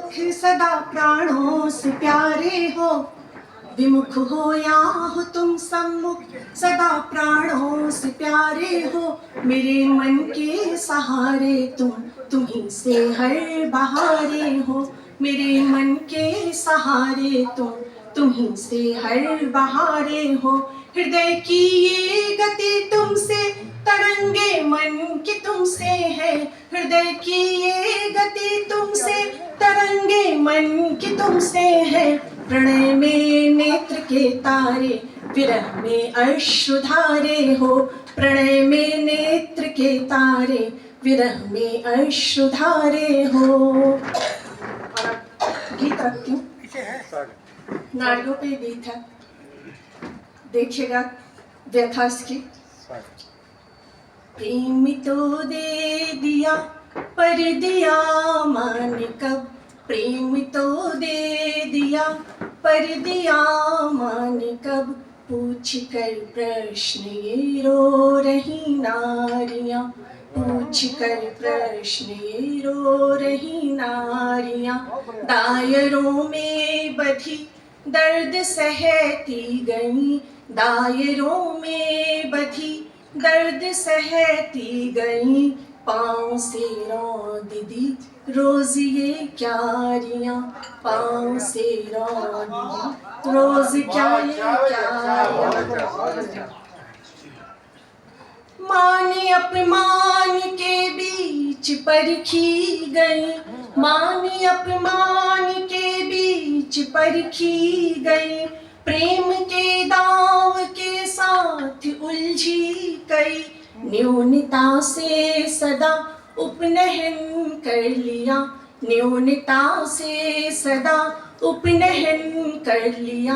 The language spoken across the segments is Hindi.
सन्मुख सदा प्राणों से प्यारे हो, विमुख हो या हो तुम सम्मुख सदा प्राणों से प्यारे हो। मेरे मन के सहारे तुम्हीं से हर बहारे हो। मेरे मन के सहारे तुम्हीं से हर बहारे हो। हृदय की ये गति तुमसे, तरंगे मन की तुमसे है। हृदय की ये गति तुमसे, तरंगे मन की तुमसे है। प्रणय में नेत्र के तारे, विरह में अश्रुधारे हो। प्रणय में नेत्र के तारे, विरह में अश्रुधारे हो। और गीत रखती हूँ, नारियों पे गीत है, देखिएगा व्यथा इसकी। प्रेम तो दे दिया पर दिया मान कब, प्रेम तो दे दिया पर दिया मान कब। पूछ कर प्रश्न ये रो रही नारियां, पूछ कर प्रश्न ये रो रही नारियां। दायरों में बधी दर्द सहती गई, दायरों में बधी दर्द सहती गई। पाँव से रौंद दी रोज ये क्यारियां, पाँव से रौंद दी रोज क्या ये क्यारियां। मान अपमान के बीच परखी गई, मान अपमान के बीच परखी गई। प्रेम के दाव के साथ उलझी गई, न्यूनता से सदा उपनयन कर लिया, न्यूनता से सदा उपनयन कर लिया।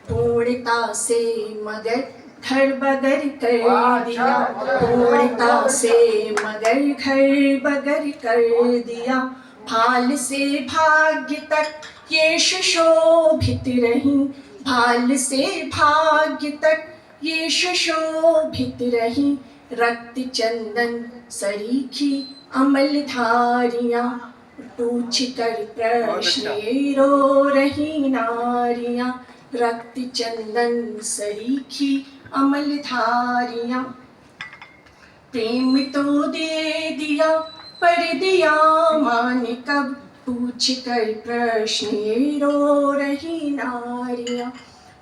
पूर्णता से मगर घर बगर कर दिया, पूर्णता से मगर घर बगर कर दिया। भाल से भाग्य तक ये सुशोभित रही, भाल से भाग्य तक ये सुशोभित रही। रक्त चंदन सरीखी अमल धारियां, पूछ कर प्रश्न ये रो रही नारियां। रक्त चंदन सरीखी अमल धारियां। प्रेम तो दे दिया पर दिया मान कब, पूछ कर प्रश्न ये रो रही नारियां।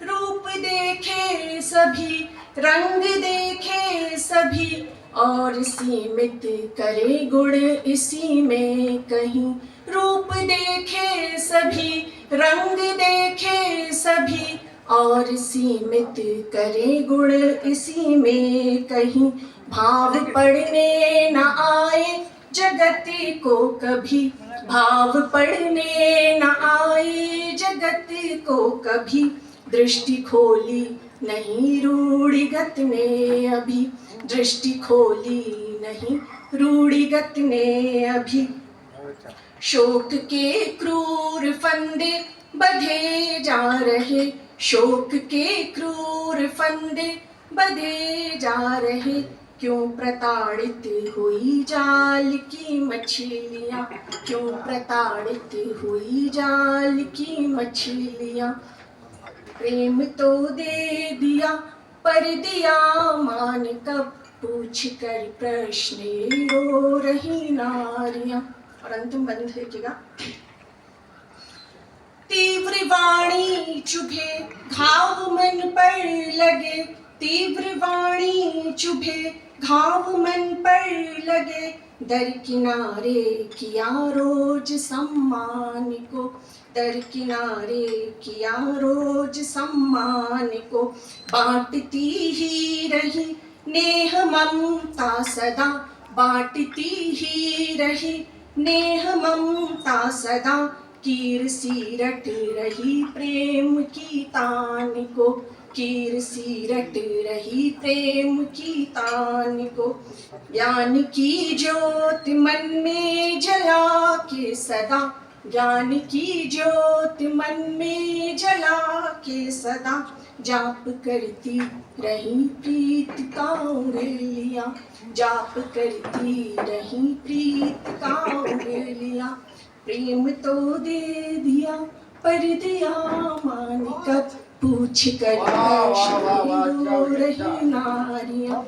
रूप देखे सभी, रंग देखे सभी, और सीमित करे गुण इसी में कहीं। रूप देखे सभी, रंग देखे सभी, और सीमित करे गुण इसी में कहीं। भाव पढ़ने न आए जगत को कभी, भाव पढ़ने न आए जगत को कभी। दृष्टि खोली नहीं रूढ़िगत ने अभी, दृष्टि खोली नहीं रूढ़िगत ने अभी। शोक के क्रूर फंदे बंधे जा रहे, शोक के क्रूर फंदे बंधे जा रहे। क्यों प्रताड़ित हुई जाल की मछलियाँ, क्यों प्रताड़ित हुई जाल की मछलियाँ। प्रेम तो दे दिया पर दिया मान कब, पूछ कर प्रश्न रो रही नारियां। और अंतिम बंद देखिएगा। तीव्र वाणी चुभे घाव मन पर लगे, तीव्र वाणी चुभे घाव मन पर लगे। दर किनारे किया रोज सम्मान को, दर किनारे किया रोज सम्मान को। बांटती ही रही नेह ममता सदा, बांटती ही रही नेह ममता सदा। कीर सी रट रही प्रेम की तान को, कीर सी रट रही प्रेम की तान को। ज्ञान की ज्योत मन में जला के सदा, ज्ञान की ज्योत मन में जला के सदा। जाप करती रही प्रीत का उंगलियां, जाप करती रही प्रीत का उंगलियां। प्रेम तो दे दिया पर दिया मान कब पूछ कर रही नारियां।